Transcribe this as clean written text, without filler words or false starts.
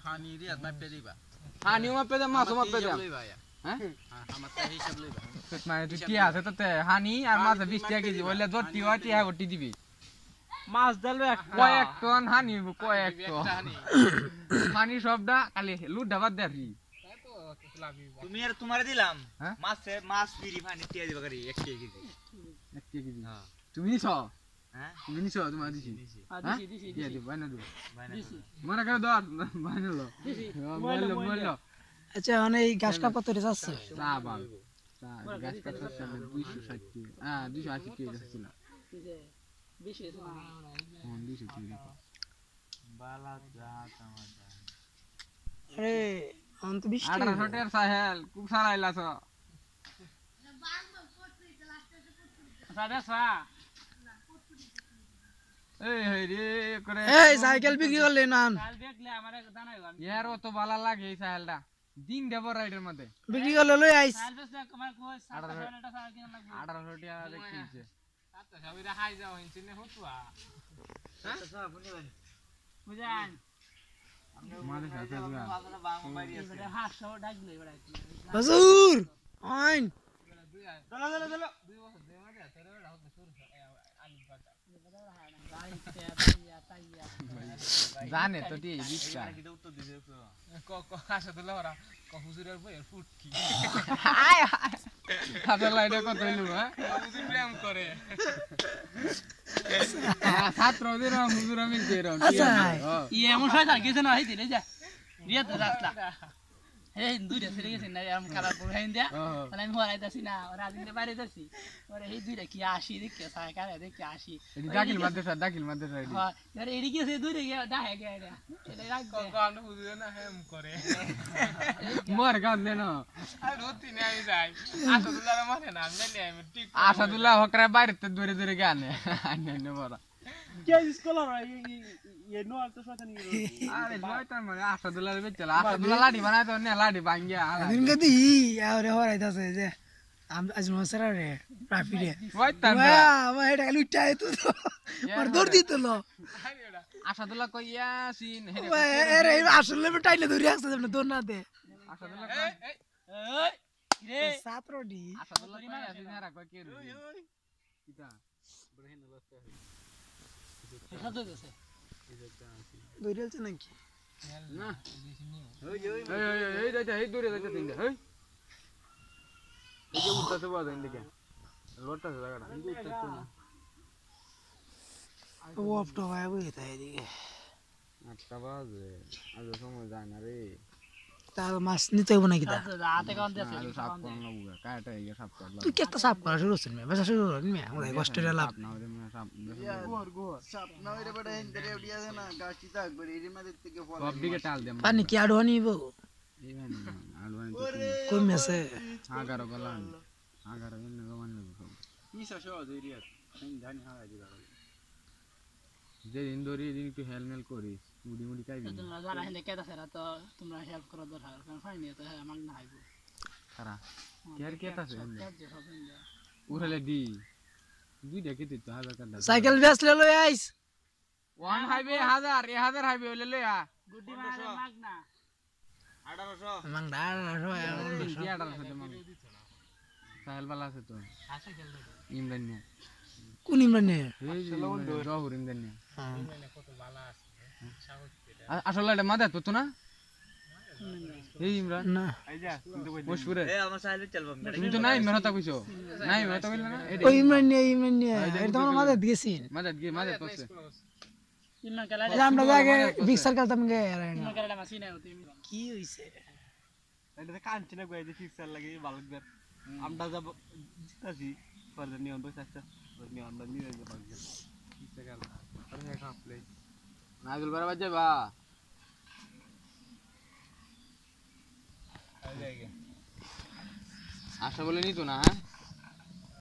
হানি রিয়াদ মাপে দিবা হানিও মাপে দে মাছও মাপে দে হ্যাঁ আমার তো হিসাব লইবা মানে তুই কি আছে তোতে হানি আর মাছ 20 টাকা কেজি বললে জটি হটি হ্যাঁ ওটি দিবি মাছ দিলে কয়েক টন হানি কয়েক টন হানি সবটা খালি লুট ডাবাত দেবি তুমি আর তোমারে দিলাম মাছ ফ্রি পানি টিয়া দিবা করি 1 কেজি 1 কেজি হ্যাঁ তুমি নিছো হ্যাঁ তুমি নিছো তোমার দিছি দিছি দিয়ে দিবা না দিবা মনে করে দাও বানালো বললো আচ্ছা মানে এই গাছ কাপা তো যাচ্ছে না বাল গাছ কাটার সামনে 260 কি হ্যাঁ 280 কি ছিল বেশি আছে না হ্যাঁ 200 কি বালা যা টামাটা আরে অন্ত 20 1800 টাকার সাহেল খুব সারা আইলাছ সাদা সা এই হেই রে করে এই সাইকেল বিক্রি করলে না কাল দেখলে আমারে জানাইবা ইয়ার অত ভালো লাগে এই সাহেলটা দিন দেব রাইডের মধ্যে বিক্রি করলে লই আইস কাল বেসে আমার কই 700 টাকা কিনা লাগবে 1800 টাকা দেখিছে আচ্ছা সবিরা হাই যাও হিনছে নে হতুয়া হ্যাঁ বুঝান মাঝে সাথে বুয়া এটা হাসো ডাকলে এবারে হুজুর আইন চলো 2 বছর দে মাঝে তোরে ওটা হতে শুরু আলু পাতা জানে তো দি বিচ্ছা কি উত্তর দিছে ক হাসা দিলা ওরা ক হুজুরের বইয়ের ফুটকি আয় খাতা লাইটা কত হইলো হ্যাঁ হুজুর প্রেম করে ছাত্র দিন হুজুর আমি দেরো আচ্ছা ই এমন শয়তান কিছু না হইতে যা রিয়া তো রাস্তা এই দুইটা ছেড়ে গেছে না এরকম কালার পর হাইন দিয়া মানে আমি হরাইতাছি না ওরা দিনে বাইরে যাচ্ছি ওরে এই দুইটা কি আসি দেখে সাইকেল দেখে আসি এডি দাখিল মাদ্রাসা এডি হ্যাঁ এর এডি গেছে দুইটা গিয়ে ডাহে গিয়ে এটা এটা রাখ কোন হুজুর না হেম করে মোর গান দেন আর রতি নাই যাই আসাদুল্লাহর মাঠে না আমি আমি ঠিক আসাদুল্লাহ হকরা বাইরেতে দূরে দূরে গানে আইনে বড় কে স্কলার ये नो तो শয়তানি আরে শয়তান মানে আসাদুল্লাহর বেচলা আসাদুল্লাহ লাডি বানায় তো নে লাডি ভাঙ্গিয়া দিন গদি আরে হরাইতাছে যে আজ মসরা রে প্রাফিরে শয়তান ওয়া এটা লুটাই তো মার দৌড় দিত লো আসাদুল্লাহ কইয়া সিন ওয়া আরে আসলে টাইলে ধরে আসছে আপনি দৌড় না দে আসাদুল্লাহ এই রে ছাত্রডি আসাদুল্লাহ কইয়া সিন আর কই কে রই কিটা বড়হেন অবস্থা এটা তো গেছে দৌড়েলছে নাকি না ওই এই দূরে যাইতে তিনটা এই এই যে উঠতে বাদ এদিকে লোটটা জায়গাটা কিন্তু উঠতে না ওফ তো ভাই বই তাই দিকে 8টা বাজে আজ সময় যায় না রে তার মাছ নিতে হবে নাকি তা রাতে কোন দেছে আজ সাপ কোন লাগবে কাটা এই সাপ করলা তুই কেটা সাপ করা শুরু করছিস বাসা শুরু করছিস মে ওই কষ্টের লাভ না রে সাপ গোর সাপ না ওরে বড় হিন্দরে উড়ি আছে না গাছি থাকবে এর মধ্যে থেকে ফল সব দিকে টাল দে পানি কি আড়ো নিব ইভেন আলওয়ান কই মেসে 11 গলান 11 এনে গমান নেব কি সশো ধরিয়া জানি হারাই দিবা যে ইন্দোরি দিন একটু হেলমেল করিস মুড়ি মুড়ি খাইবি তোমরা যারা হেনে কেদাছে তো তোমরা হেল্প করা দরকার কারণ ফাইনি তো আমাক না আইবো খারা কেয়ার কেতাছে উড়ালে দি দুই দেখে দিত হাজার কাটা সাইকেল বেচলে লই আইস ওয়ান হাইবে 1000 হাইবে হইলে লইয়া গুড্ডি মারে মাগ না 1800 মাং ডার কি আডাল সাথে মাগ সাহেল বালা আছে তো হাসি খেল দে ইমরান নিয়া কোন ইমরান নে এই জহুর ইমরান নিয়া মানে কত বালা আছে সাহস পেটা আসলে এটা মাদা তো না এই ইমরান না আইজা কিন্তু কই মুশফুরে এ আমার সাইলে চলবো তুমি তো নাই মেহনতা কইছো নাই মেহনতা কইলা না ওই ইমরান নে এটা তোমার মাঝে দিয়েছিন মাদা পড়ছে ইমন কালা আমরা আগে বিগ সার্কেল তুমি গে ইমন কালা মাসিনা হতে কি হইছে এটা কাঞ্চি না কই যে ফিক্সার লাগে ভালো করে আমরা যাব জিতাছি পরে নিয়ম বসে আছে নিয়ম আমরা নিয়ে যাব কি গেল আরে কাপলে নাজুল বরাবর যাবা আশা বলে নিতো না হ্যাঁ